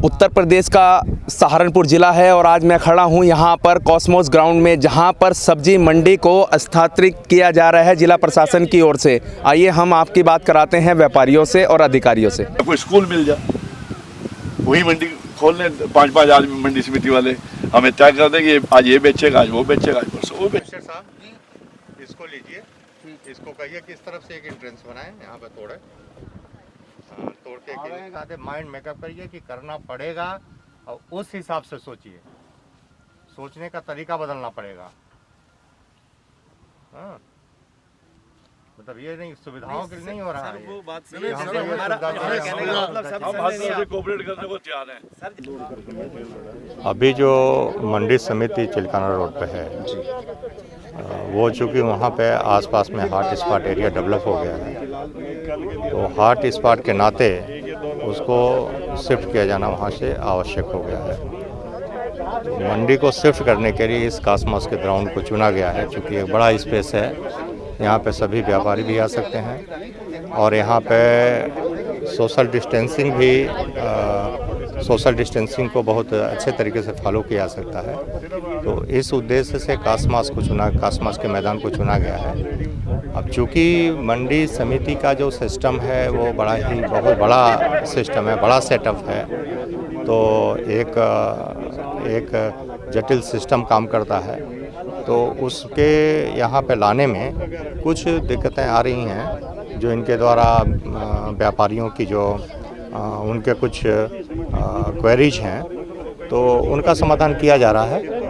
उत्तर प्रदेश का सहारनपुर ज़िला है और आज मैं खड़ा हूं यहां पर कॉस्मोस ग्राउंड में, जहां पर सब्जी मंडी को स्थानांतरित किया जा रहा है जिला प्रशासन की ओर से। आइए हम आपकी बात कराते हैं व्यापारियों से और अधिकारियों से। कोई स्कूल मिल जाए, वही मंडी खोल लें, 5-5 आदमी मंडी समिति वाले हमें तय कर देंगे आज ये बेचेगा, आज वो बेचेगा, आज परसों वो बेचेगा। साहब जी इसको लीजिए, इसको कहिए कि इस तरफ से एक एंट्रेंस बनाएं, यहाँ पे तोड़े, तोड़ के आधे माइंड मेकअप करिए कि करना पड़ेगा और उस हिसाब से सोचिए, सोचने का तरीका बदलना पड़ेगा। हाँ मतलब ये नहीं सुविधाओं के लिए नहीं हो रहा है। वो बात सही है, हमारा कहने का मतलब सब कोऑपरेट करने को तैयार हैं। अभी जो मंडी समिति चिलकाना रोड पे है वो चूँकि वहाँ पे आसपास में हॉट स्पॉट एरिया डेवलप हो गया है, तो हॉट स्पॉट के नाते उसको शिफ्ट किया जाना वहाँ से आवश्यक हो गया है। मंडी को शिफ्ट करने के लिए इस कॉस्मोस के ग्राउंड को चुना गया है, चूँकि एक बड़ा स्पेस है, यहाँ पे सभी व्यापारी भी आ सकते हैं और यहाँ पे सोशल डिस्टेंसिंग को बहुत अच्छे तरीके से फॉलो किया जा सकता है। तो इस उद्देश्य से कॉस्मोस के मैदान को चुना गया है। अब चूँकि मंडी समिति का जो सिस्टम है वो बहुत बड़ा सिस्टम है, बड़ा सेटअप है, तो एक जटिल सिस्टम काम करता है, तो उसके यहाँ पे लाने में कुछ दिक्कतें आ रही हैं, जो इनके द्वारा व्यापारियों की जो उनके कुछ क्वेरीज हैं, तो उनका समाधान किया जा रहा है।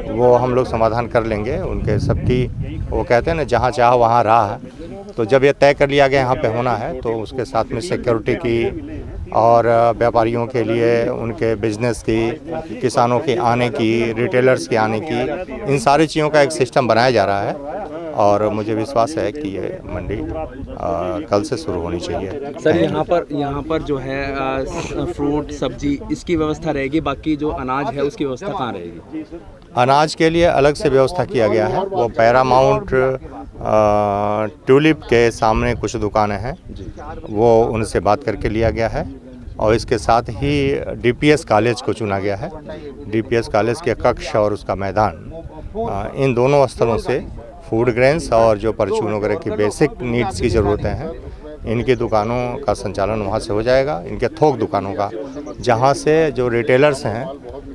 वो हम लोग समाधान कर लेंगे उनके सबकी। वो कहते हैं ना, जहाँ चाह वहाँ राह, तो जब ये तय कर लिया गया यहाँ पे होना है, तो उसके साथ में सिक्योरिटी की और व्यापारियों के लिए उनके बिजनेस की, किसानों के आने की, रिटेलर्स के आने की, इन सारी चीज़ों का एक सिस्टम बनाया जा रहा है और मुझे विश्वास है कि ये मंडी कल से शुरू होनी चाहिए। सर यहाँ पर जो है फ्रूट सब्जी इसकी व्यवस्था रहेगी, बाकी जो अनाज है उसकी व्यवस्था कहाँ रहेगी? अनाज के लिए अलग से व्यवस्था किया गया है। वो पैरामाउंट ट्यूलिप के सामने कुछ दुकानें हैं, वो उनसे बात करके लिया गया है और इसके साथ ही डीपीएस कॉलेज को चुना गया है। डीपीएस कॉलेज के कक्ष और उसका मैदान, इन दोनों स्थलों से फूड ग्रेन्स और जो परचून वगैरह की बेसिक नीड्स की ज़रूरतें हैं, इनकी दुकानों का संचालन वहाँ से हो जाएगा। इनके थोक दुकानों का, जहाँ से जो रिटेलर्स हैं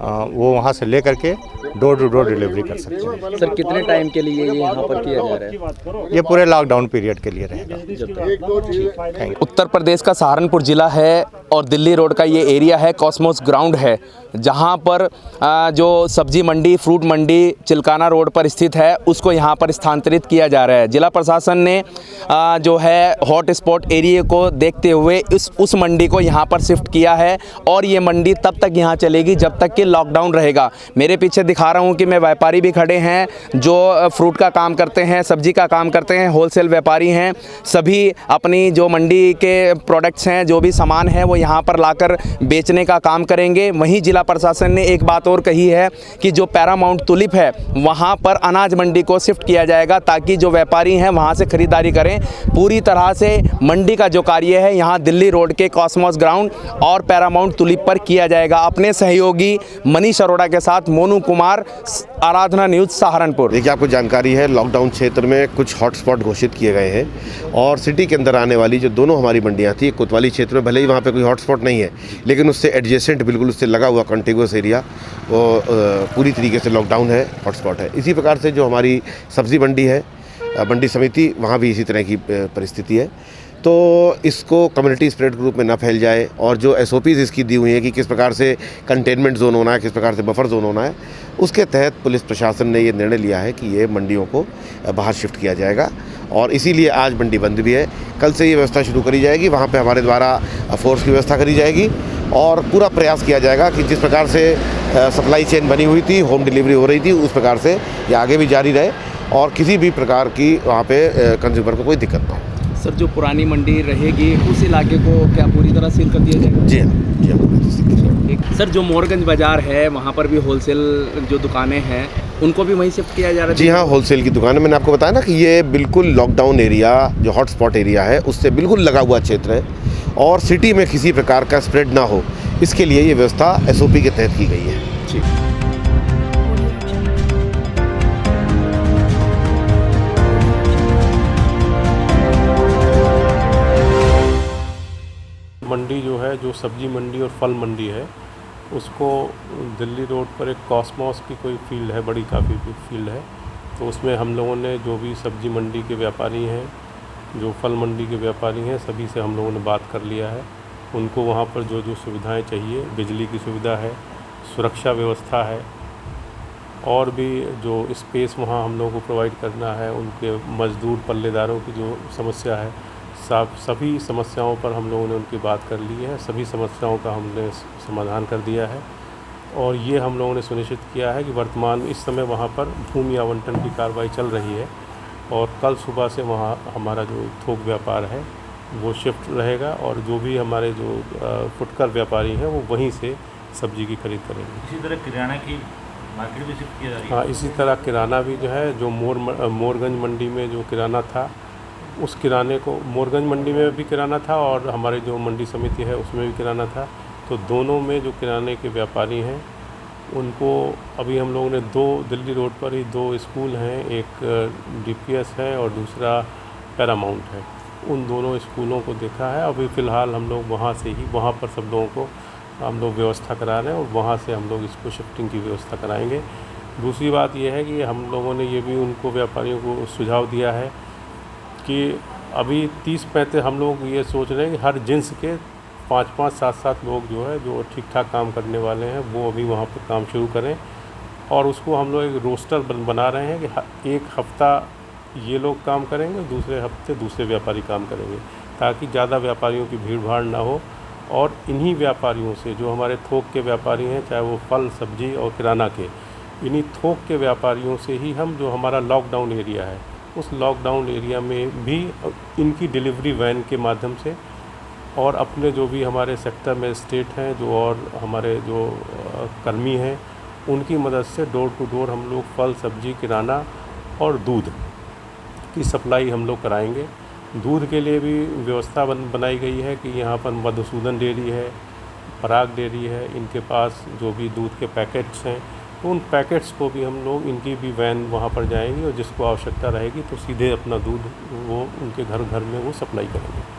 वो वहाँ से ले करके डोर टू डोर डिलीवरी कर सकते हैं। सर कितने टाइम के लिए ये यहाँ पर किया जा रहा है? ये पूरे लॉकडाउन पीरियड के लिए रहेगा। Thank you. उत्तर प्रदेश का सहारनपुर ज़िला है और दिल्ली रोड का ये एरिया है, कॉस्मोस ग्राउंड है, जहाँ पर जो सब्जी मंडी, फ्रूट मंडी चिलकाना रोड पर स्थित है, उसको यहाँ पर स्थानांतरित किया जा रहा है। जिला प्रशासन ने जो है हॉट स्पॉट एरिया को देखते हुए उस मंडी को यहाँ पर शिफ्ट किया है और ये मंडी तब तक यहाँ चलेगी जब तक कि लॉकडाउन रहेगा। मेरे पीछे दिखा रहा हूँ कि मैं व्यापारी भी खड़े हैं जो फ्रूट का काम करते हैं, सब्जी का काम करते हैं, होलसेल व्यापारी हैं। सभी अपनी जो मंडी के प्रोडक्ट्स हैं, जो भी सामान है, वो यहाँ पर लाकर बेचने का काम करेंगे। वहीं जिला प्रशासन ने एक बात और कही है कि जो पैरामाउंट तुलिप है वहाँ पर अनाज मंडी को शिफ्ट किया जाएगा, ताकि जो व्यापारी हैं वहाँ से खरीदारी करें। पूरी तरह से मंडी का जो कार्य है यहाँ दिल्ली रोड के कॉस्मोस ग्राउंड और पैरामाउंट तुलिप पर किया जाएगा। अपने सहयोगी मनीष अरोड़ा के साथ मोनू कुमार, आराधना न्यूज़ सहारनपुर। देखिए, आपको जानकारी है लॉकडाउन क्षेत्र में कुछ हॉटस्पॉट घोषित किए गए हैं और सिटी के अंदर आने वाली जो दोनों हमारी मंडियां थी, कोतवाली क्षेत्र में भले ही वहाँ पे कोई हॉटस्पॉट नहीं है, लेकिन उससे एडजेसेंट, बिल्कुल उससे लगा हुआ कॉन्टिगुअस एरिया वो पूरी तरीके से लॉकडाउन है, हॉटस्पॉट है। इसी प्रकार से जो हमारी सब्जी मंडी है, मंडी समिति, वहाँ भी इसी तरह की परिस्थिति है। तो इसको कम्युनिटी स्प्रेड के रूप में ना फैल जाए और जो SOPs इसकी दी हुई है कि किस प्रकार से कंटेनमेंट जोन होना है, किस प्रकार से बफर जोन होना है, उसके तहत पुलिस प्रशासन ने ये निर्णय लिया है कि ये मंडियों को बाहर शिफ्ट किया जाएगा और इसीलिए आज मंडी बंद भी है। कल से ये व्यवस्था शुरू करी जाएगी, वहाँ पे हमारे द्वारा फोर्स की व्यवस्था करी जाएगी और पूरा प्रयास किया जाएगा कि जिस प्रकार से सप्लाई चेन बनी हुई थी, होम डिलीवरी हो रही थी, उस प्रकार से ये आगे भी जारी रहे और किसी भी प्रकार की वहाँ पे कंज्यूमर को कोई दिक्कत ना हो। सर जो पुरानी मंडी रहेगी उस इलाके को क्या पूरी तरह सील कर दिया जाएगा? जी हाँ। सर जो मोरगंज बाज़ार है वहाँ पर भी होलसेल जो दुकानें हैं उनको भी वहीं शिफ्ट किया जा रहा है? जी हाँ, होलसेल की दुकानें, मैंने आपको बताया ना कि ये बिल्कुल लॉकडाउन एरिया जो हॉटस्पॉट एरिया है उससे बिल्कुल लगा हुआ क्षेत्र है और सिटी में किसी प्रकार का स्प्रेड ना हो, इसके लिए ये व्यवस्था SOP के तहत की गई है। जी। मंडी जो है, जो सब्जी मंडी और फल मंडी है, उसको दिल्ली रोड पर एक कॉस्मॉस की कोई फील्ड है, बड़ी काफ़ी बिग फील्ड है, तो उसमें हम लोगों ने जो भी सब्जी मंडी के व्यापारी हैं, जो फल मंडी के व्यापारी हैं, सभी से हम लोगों ने बात कर लिया है। उनको वहाँ पर जो जो सुविधाएं चाहिए, बिजली की सुविधा है, सुरक्षा व्यवस्था है, और भी जो स्पेस वहाँ हम लोगों को प्रोवाइड करना है, उनके मज़दूर पल्लेदारों की जो समस्या है, सभी समस्याओं पर हम लोगों ने उनकी बात कर ली है। सभी समस्याओं का हमने समाधान कर दिया है, और ये हम लोगों ने सुनिश्चित किया है कि वर्तमान इस समय वहाँ पर भूमि आवंटन की कार्रवाई चल रही है, और कल सुबह से वहाँ हमारा जो थोक व्यापार है वो शिफ्ट रहेगा, और जो भी हमारे जो फुटकर व्यापारी हैं वो वहीं से सब्जी की खरीद करेंगे। इसी तरह किराना की मार्केट भी शिफ्ट किया जा रही है। हाँ, इसी तरह किराना भी जो है, जो मोरगंज मंडी में जो किराना था, उस किराने को मोरगंज मंडी में भी किराना था, और हमारे जो मंडी समिति है उसमें भी किराना था, तो दोनों में जो किराने के व्यापारी हैं उनको अभी हम लोगों ने दिल्ली रोड पर ही 2 स्कूल हैं, एक DPS है और दूसरा पैरामाउंट है, उन दोनों स्कूलों को देखा है। अभी फ़िलहाल हम लोग वहाँ पर सब लोगों को हम लोग व्यवस्था करा रहे हैं, और वहाँ से हम लोग इसको शिफ्टिंग की व्यवस्था कराएंगे। दूसरी बात यह है कि हम लोगों ने ये भी उनको व्यापारियों को सुझाव दिया है कि अभी 30-35 हम लोग ये सोच रहे हैं कि हर जिन्स के 5-5, 7-7 लोग जो है, जो ठीक ठाक काम करने वाले हैं, वो अभी वहाँ पर काम शुरू करें, और उसको हम लोग एक रोस्टर बना रहे हैं कि एक हफ़्ता ये लोग काम करेंगे, दूसरे हफ्ते दूसरे व्यापारी काम करेंगे, ताकि ज़्यादा व्यापारियों की भीड़ भाड़ ना हो। और इन्हीं व्यापारियों से, जो हमारे थोक के व्यापारी हैं, चाहे वो फल, सब्जी और किराना के, इन्हीं थोक के व्यापारियों से ही हम, जो हमारा लॉकडाउन एरिया है, उस लॉकडाउन एरिया में भी इनकी डिलीवरी वैन के माध्यम से, और अपने जो भी हमारे सेक्टर में स्टेट हैं, जो और हमारे जो कर्मी हैं, उनकी मदद से डोर टू डोर हम लोग फल, सब्जी, किराना और दूध की सप्लाई हम लोग कराएंगे। दूध के लिए भी व्यवस्था बनाई गई है कि यहाँ पर मधुसूदन डेयरी है, पराग डेयरी है, इनके पास जो भी दूध के पैकेट्स हैं, तो उन पैकेट्स को भी हम लोग, इनकी भी वैन वहाँ पर जाएंगी, और जिसको आवश्यकता रहेगी तो सीधे अपना दूध वो उनके घर घर में वो सप्लाई करेंगे।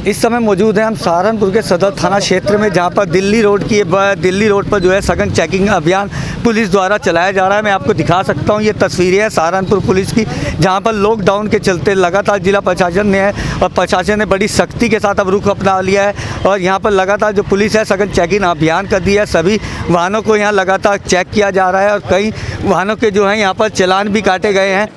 इस समय मौजूद हैं हम सहारनपुर के सदर थाना क्षेत्र में, जहां पर दिल्ली रोड पर जो है सघन चेकिंग अभियान पुलिस द्वारा चलाया जा रहा है। मैं आपको दिखा सकता हूं, ये तस्वीरें हैं सहारनपुर पुलिस की, जहां पर लॉकडाउन के चलते लगातार जिला प्रशासन ने और प्रशासन ने बड़ी सख्ती के साथ अब रुख अपना लिया है, और यहाँ पर लगातार जो पुलिस है सघन चेकिंग अभियान कर दिया है। सभी वाहनों को यहाँ लगातार चेक किया जा रहा है, और कई वाहनों के जो हैं यहाँ पर चालान भी काटे गए हैं।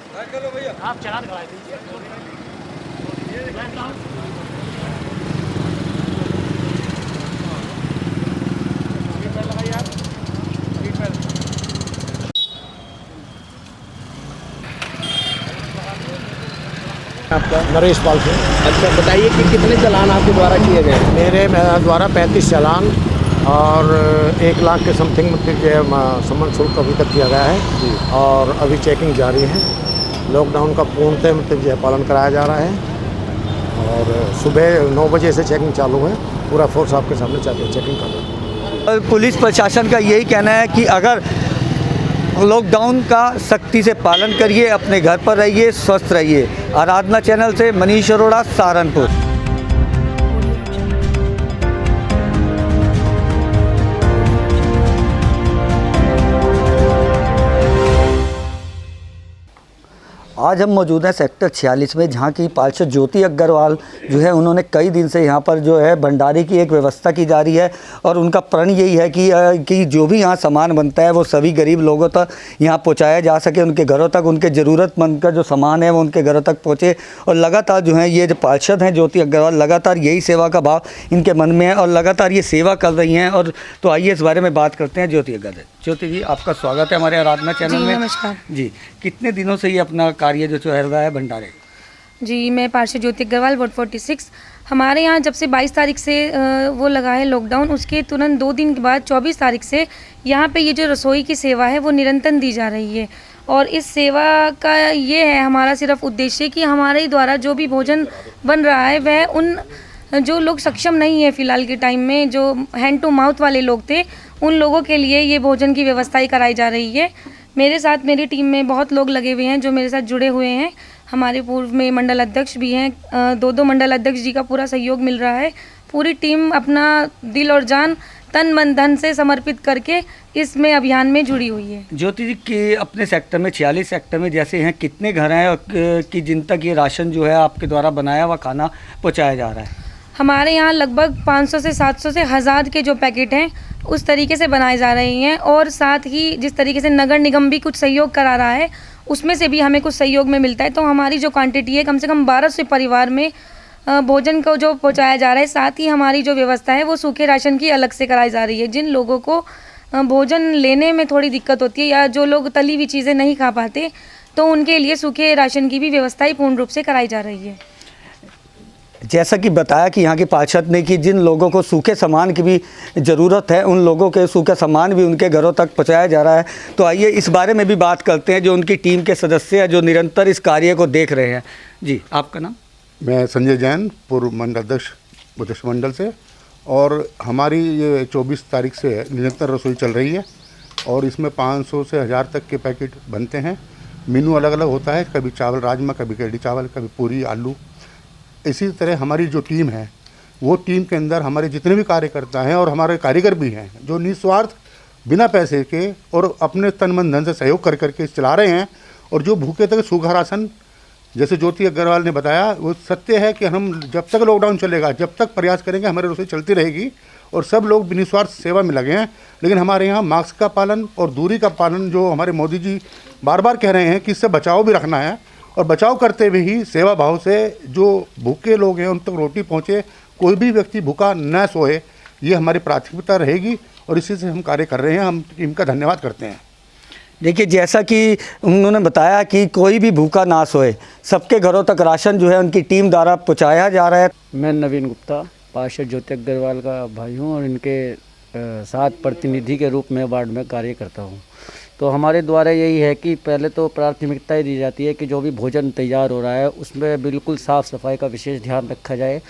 नरेश पाल से। अच्छा, बताइए कि कितने चालान आपके द्वारा किए गए? मेरे द्वारा 35 चालान और 1 लाख के समथिंग सम्मान शुल्क अभी तक किया गया है, और अभी चेकिंग जारी है। लॉकडाउन का पूर्णतः पालन कराया जा रहा है, और सुबह 9 बजे से चेकिंग चालू है। पूरा फोर्स आपके सामने चेकिंग कर रहा है। पुलिस प्रशासन का यही कहना है कि अगर लॉकडाउन का सख्ती से पालन करिए, अपने घर पर रहिए, स्वस्थ रहिए। आराधना चैनल से मनीष अरोड़ा, सहारनपुर। आज हम मौजूद हैं सेक्टर 46 में, जहाँ की पार्षद ज्योति अग्रवाल जो है, उन्होंने कई दिन से यहाँ पर जो है भंडारे की एक व्यवस्था की जा रही है, और उनका प्रण यही है कि जो भी यहाँ सामान बनता है वो सभी गरीब लोगों तक यहाँ पहुँचाया जा सके, उनके घरों तक, उनके ज़रूरतमंद का जो सामान है वो उनके घरों तक पहुँचे। और लगातार जो है ये जो पार्षद हैं ज्योति अग्रवाल, लगातार यही सेवा का भाव इनके मन में है, और लगातार ये सेवा कर रही हैं। और तो आइए इस बारे में बात करते हैं ज्योति अग्रवाल। ज्योति जी, आपका स्वागत है हमारे आराधना चैनल में। नमस्कार जी। कितने दिनों से ये अपना कार्य जो चल रहा है भंडारे? जी, मैं पार्षद ज्योति अग्रवाल, वार्ड 46। हमारे यहाँ जब से 22 तारीख से वो लगा है लॉकडाउन, उसके तुरंत 2 दिन के बाद 24 तारीख से यहाँ पे ये जो रसोई की सेवा है वो निरंतर दी जा रही है। और इस सेवा का ये है हमारा सिर्फ उद्देश्य कि हमारे द्वारा जो भी भोजन बन रहा है वह उन जो लोग सक्षम नहीं है फ़िलहाल के टाइम में, जो हैंड टू माउथ वाले लोग थे, उन लोगों के लिए ये भोजन की व्यवस्थाएं कराई जा रही है। मेरे साथ मेरी टीम में बहुत लोग लगे हुए हैं जो मेरे साथ जुड़े हुए हैं। हमारे पूर्व में मंडल अध्यक्ष भी हैं, 2 मंडल अध्यक्ष जी का पूरा सहयोग मिल रहा है। पूरी टीम अपना दिल और जान, तन मन धन से समर्पित करके इसमें अभियान में जुड़ी हुई है। ज्योति जी के अपने सेक्टर में 46 सेक्टर में जैसे हैं, कितने घर हैं और कि जिन तक ये राशन जो है आपके द्वारा बनाया हुआ खाना पहुँचाया जा रहा है? हमारे यहाँ लगभग 500 से 700 से 1000 के जो पैकेट हैं उस तरीके से बनाए जा रहे हैं। और साथ ही जिस तरीके से नगर निगम भी कुछ सहयोग करा रहा है उसमें से भी हमें कुछ सहयोग में मिलता है। तो हमारी जो क्वांटिटी है कम से कम 1200 परिवार में भोजन को जो पहुंचाया जा रहा है। साथ ही हमारी जो व्यवस्था है वो सूखे राशन की अलग से कराई जा रही है। जिन लोगों को भोजन लेने में थोड़ी दिक्कत होती है या जो लोग तली हुई चीज़ें नहीं खा पाते, तो उनके लिए सूखे राशन की भी व्यवस्थाएं पूर्ण रूप से कराई जा रही है। जैसा कि बताया कि यहाँ के पार्षद ने कि जिन लोगों को सूखे सामान की भी ज़रूरत है उन लोगों के सूखे सामान भी उनके घरों तक पहुँचाया जा रहा है। तो आइए इस बारे में भी बात करते हैं जो उनकी टीम के सदस्य हैं जो निरंतर इस कार्य को देख रहे हैं। जी, आपका नाम? मैं संजय जैन, पूर्व मंडल अध्यक्ष बुद्धेश्वर मंडल से। और हमारी ये 24 तारीख से निरंतर रसोई चल रही है और इसमें 500 से 1000 तक के पैकेट बनते हैं। मेनू अलग अलग होता है, कभी चावल राजमा, कभी कढ़ी चावल, कभी पूरी आलू। इसी तरह हमारी जो टीम है वो टीम के अंदर हमारे जितने भी कार्यकर्ता हैं और हमारे कारीगर भी हैं जो निस्वार्थ बिना पैसे के और अपने तन मन धन से सहयोग कर करके चला रहे हैं। और जो भूखे तक सूखा राशन, जैसे ज्योति अग्रवाल ने बताया, वो सत्य है कि हम जब तक लॉकडाउन चलेगा, जब तक प्रयास करेंगे, हमारी रसोई चलती रहेगी और सब लोग निस्वार्थ सेवा में लगे हैं। लेकिन हमारे यहाँ मास्क का पालन और दूरी का पालन जो हमारे मोदी जी बार बार कह रहे हैं कि इससे बचाव भी रखना है और बचाव करते हुए ही सेवा भाव से जो भूखे लोग हैं उन तक रोटी पहुँचे, कोई भी व्यक्ति भूखा न सोए, ये हमारी प्राथमिकता रहेगी और इसी से हम कार्य कर रहे हैं। हम टीम का धन्यवाद करते हैं। देखिए, जैसा कि उन्होंने बताया कि कोई भी भूखा ना सोए, सबके घरों तक राशन जो है उनकी टीम द्वारा पहुँचाया जा रहा है। मैं नवीन गुप्ता, पार्षद ज्योति अग्रवाल का भाई हूँ और इनके साथ प्रतिनिधि के रूप में वार्ड में कार्य करता हूँ। तो हमारे द्वारा यही है कि पहले तो प्राथमिकता दी जाती है कि जो भी भोजन तैयार हो रहा है उसमें बिल्कुल साफ़ सफाई का विशेष ध्यान रखा जाए।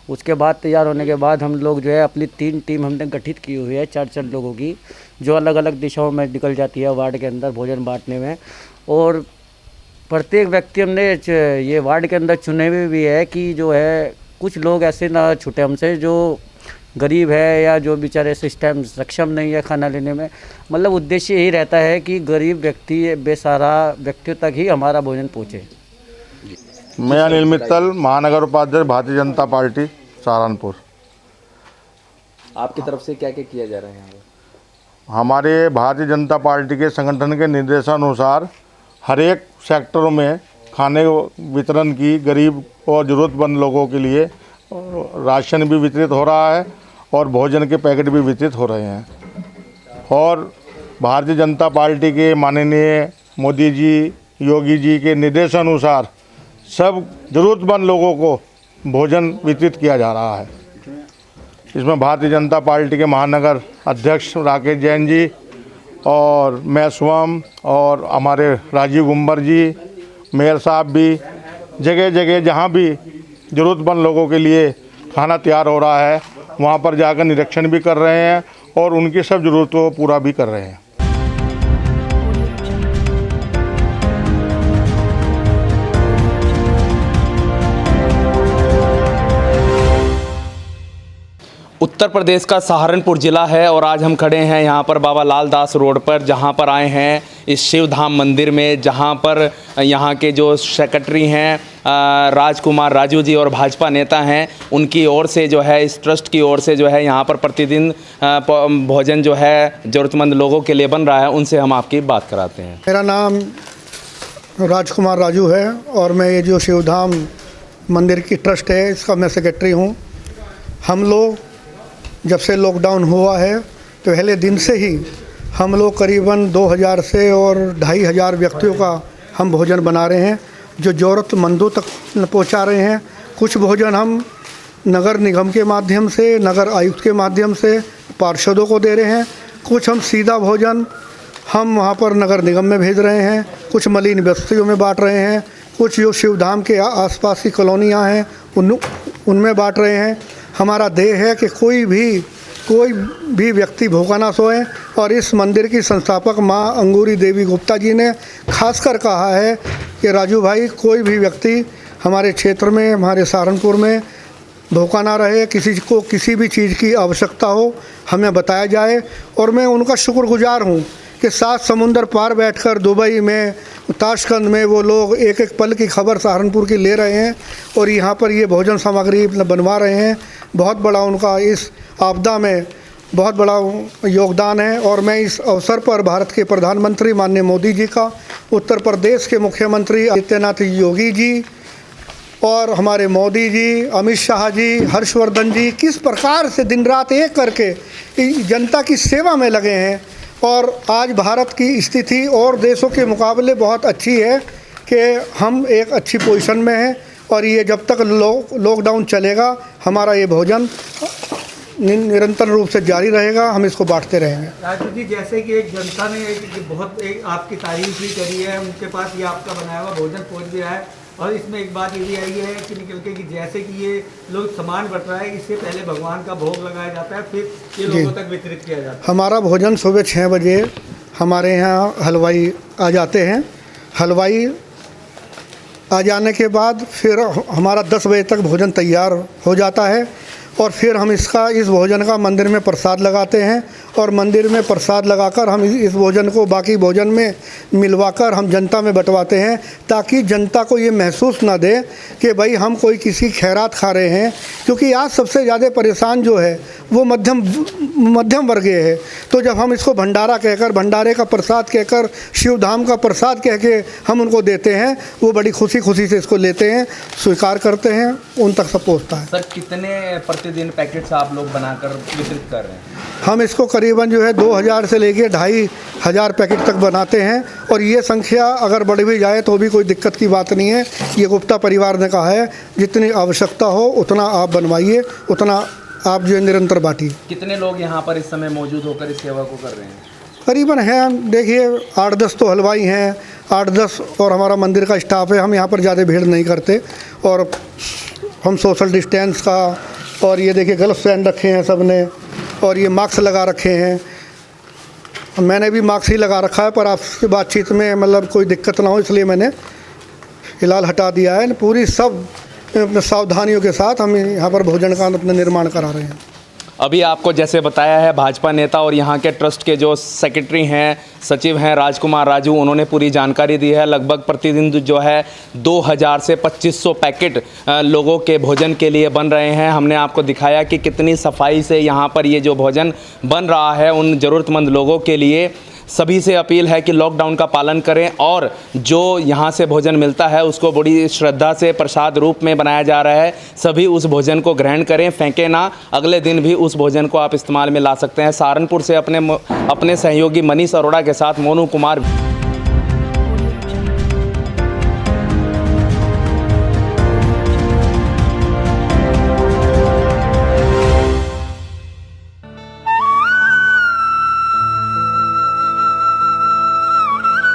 उसके बाद तैयार होने के बाद हम लोग जो है अपनी 3 टीम हमने गठित की हुई है 4-4 लोगों की, जो अलग अलग दिशाओं में निकल जाती है वार्ड के अंदर भोजन बांटने में। और प्रत्येक व्यक्ति हमने ये वार्ड के अंदर चुने हुए भी है कि जो है कुछ लोग ऐसे ना छूटे हमसे जो गरीब है या जो बेचारे इस टाइम सक्षम नहीं है खाना लेने में। मतलब उद्देश्य यही रहता है कि गरीब व्यक्ति, बेसहारा व्यक्तियों तक ही हमारा भोजन पहुँचे। मैं अनिल मित्तल, महानगर उपाध्यक्ष, भारतीय जनता पार्टी, सहारनपुर। आपकी तरफ से क्या क्या किया जा रहा है यहाँ पर? हमारे भारतीय जनता पार्टी के संगठन के निर्देशानुसार हर एक सेक्टरों में खाने वितरण की गरीब और ज़रूरतमंद लोगों के लिए राशन भी वितरित हो रहा है और भोजन के पैकेट भी वितरित हो रहे हैं। और भारतीय जनता पार्टी के माननीय मोदी जी, योगी जी के निर्देशानुसार सब ज़रूरतमंद लोगों को भोजन वितरित किया जा रहा है। इसमें भारतीय जनता पार्टी के महानगर अध्यक्ष राकेश जैन जी और मैं स्वयं और हमारे राजीव गुम्बर जी, मेयर साहब भी जगह जगह जहाँ भी ज़रूरतमंद लोगों के लिए खाना तैयार हो रहा है वहाँ पर जाकर निरीक्षण भी कर रहे हैं और उनकी सब ज़रूरतों को पूरा भी कर रहे हैं। उत्तर प्रदेश का सहारनपुर ज़िला है और आज हम खड़े हैं यहाँ पर बाबा लाल दास रोड पर, जहाँ पर आए हैं इस शिव धाम मंदिर में, जहाँ पर यहाँ के जो सेक्रेटरी हैं राजकुमार राजू जी और भाजपा नेता हैं, उनकी ओर से जो है इस ट्रस्ट की ओर से जो है यहाँ पर प्रतिदिन भोजन जो है ज़रूरतमंद लोगों के लिए बन रहा है। उनसे हम आपकी बात कराते हैं। मेरा नाम राजकुमार राजू है और मैं ये जो शिव धाम मंदिर की ट्रस्ट है इसका मैं सेक्रेटरी हूँ। हम लोग जब से लॉकडाउन हुआ है तो पहले दिन से ही हम लोग करीबन 2000 से और 2500 व्यक्तियों का हम भोजन बना रहे हैं जो ज़रूरतमंदों तक पहुंचा रहे हैं। कुछ भोजन हम नगर निगम के माध्यम से, नगर आयुक्त के माध्यम से पार्षदों को दे रहे हैं। कुछ हम सीधा भोजन हम वहाँ पर नगर निगम में भेज रहे हैं, कुछ मलिन बस्तियों में बांट रहे हैं, कुछ जो शिवधाम के आसपास की कॉलोनियाँ हैं उनमें बांट रहे हैं। हमारा ध्येय है कि कोई भी व्यक्ति भूखा ना सोए। और इस मंदिर की संस्थापक माँ अंगूरी देवी गुप्ता जी ने खासकर कहा है कि राजू भाई, कोई भी व्यक्ति हमारे क्षेत्र में, हमारे सहारनपुर में भूखा ना रहे। किसी को किसी भी चीज़ की आवश्यकता हो हमें बताया जाए। और मैं उनका शुक्रगुजार हूँ कि 7 समुंदर पार बैठकर दुबई में, ताशकंद में वो लोग एक एक पल की खबर सहारनपुर की ले रहे हैं और यहाँ पर ये भोजन सामग्री बनवा रहे हैं। बहुत बड़ा उनका इस आपदा में बहुत बड़ा योगदान है। और मैं इस अवसर पर भारत के प्रधानमंत्री माननीय मोदी जी का, उत्तर प्रदेश के मुख्यमंत्री आदित्यनाथ योगी जी और हमारे मोदी जी, अमित शाह जी, हर्षवर्धन जी किस प्रकार से दिन रात एक करके जनता की सेवा में लगे हैं। और आज भारत की स्थिति और देशों के मुकाबले बहुत अच्छी है कि हम एक अच्छी पोजीशन में हैं। और ये जब तक लॉकडाउन चलेगा हमारा ये भोजन निरंतर रूप से जारी रहेगा, हम इसको बांटते रहेंगे। राजू जी, जैसे कि एक जनता ने आपकी तारीफ भी करी है, उनके पास ये आपका बनाया हुआ भोजन पहुंच गया है। और इसमें एक बात ये भी आई है कि निकल के कि जैसे कि ये लोग सामान बट रहा है, इससे पहले भगवान का भोग लगाया जाता है, फिर ये लोगों तक वितरित किया जाता है। हमारा भोजन सुबह 6 बजे हमारे यहाँ हलवाई आ जाते हैं। हलवाई आ जाने के बाद फिर हमारा 10 बजे तक भोजन तैयार हो जाता है। और फिर हम इस भोजन का मंदिर में प्रसाद लगाते हैं। और मंदिर में प्रसाद लगाकर हम इस भोजन को बाकी भोजन में मिलवाकर हम जनता में बंटवाते हैं, ताकि जनता को ये महसूस ना दे कि भाई हम कोई किसी खैरात खा रहे हैं। क्योंकि आज सबसे ज़्यादा परेशान जो है वो मध्यम वर्गीय है। तो जब हम इसको भंडारा कहकर, भंडारे का प्रसाद कहकर, शिवधाम का प्रसाद कह के हम उनको देते हैं, वो बड़ी खुशी से इसको लेते हैं, स्वीकार करते हैं, उन तक सब पहुँचता है। सर, कितने प्रतिदिन पैकेट्स आप लोग बनाकर वितरित कर रहे हैं? हम इसको करीबन जो है 2000 से लेके 2500 पैकेट तक बनाते हैं। और ये संख्या अगर बढ़ भी जाए तो भी कोई दिक्कत की बात नहीं है। ये गुप्ता परिवार ने कहा है जितनी आवश्यकता हो उतना आप बनवाइए, उतना आप जो निरंतर बांटिए। कितने लोग यहाँ पर इस समय मौजूद होकर इस सेवा को कर रहे हैं? करीबन हैं, देखिए 8-10 तो हलवाई हैं, 8-10 और हमारा मंदिर का स्टाफ है। हम यहाँ पर ज़्यादा भीड़ नहीं करते और हम सोशल डिस्टेंस का, और ये देखिए ग्लव्स पहन रखे हैं सबने, और ये मास्क लगा रखे हैं। मैंने भी मास्क ही लगा रखा है, पर आपसे बातचीत में मतलब कोई दिक्कत ना हो इसलिए मैंने फ़िलहाल हटा दिया है। पूरी सब सावधानियों के साथ हम यहाँ पर भोजन का अपना निर्माण करा रहे हैं। अभी आपको जैसे बताया है भाजपा नेता और यहाँ के ट्रस्ट के जो सेक्रेटरी हैं, सचिव हैं राजकुमार राजू, उन्होंने पूरी जानकारी दी है। लगभग प्रतिदिन जो है 2000 से 2500 पैकेट लोगों के भोजन के लिए बन रहे हैं। हमने आपको दिखाया कि कितनी सफाई से यहाँ पर ये जो भोजन बन रहा है उन ज़रूरतमंद लोगों के लिए। सभी से अपील है कि लॉकडाउन का पालन करें और जो यहाँ से भोजन मिलता है उसको बड़ी श्रद्धा से प्रसाद रूप में बनाया जा रहा है। सभी उस भोजन को ग्रहण करें, फेंकें ना। अगले दिन भी उस भोजन को आप इस्तेमाल में ला सकते हैं। सहारनपुर से अपने सहयोगी मनीष अरोड़ा के साथ मोनू कुमार।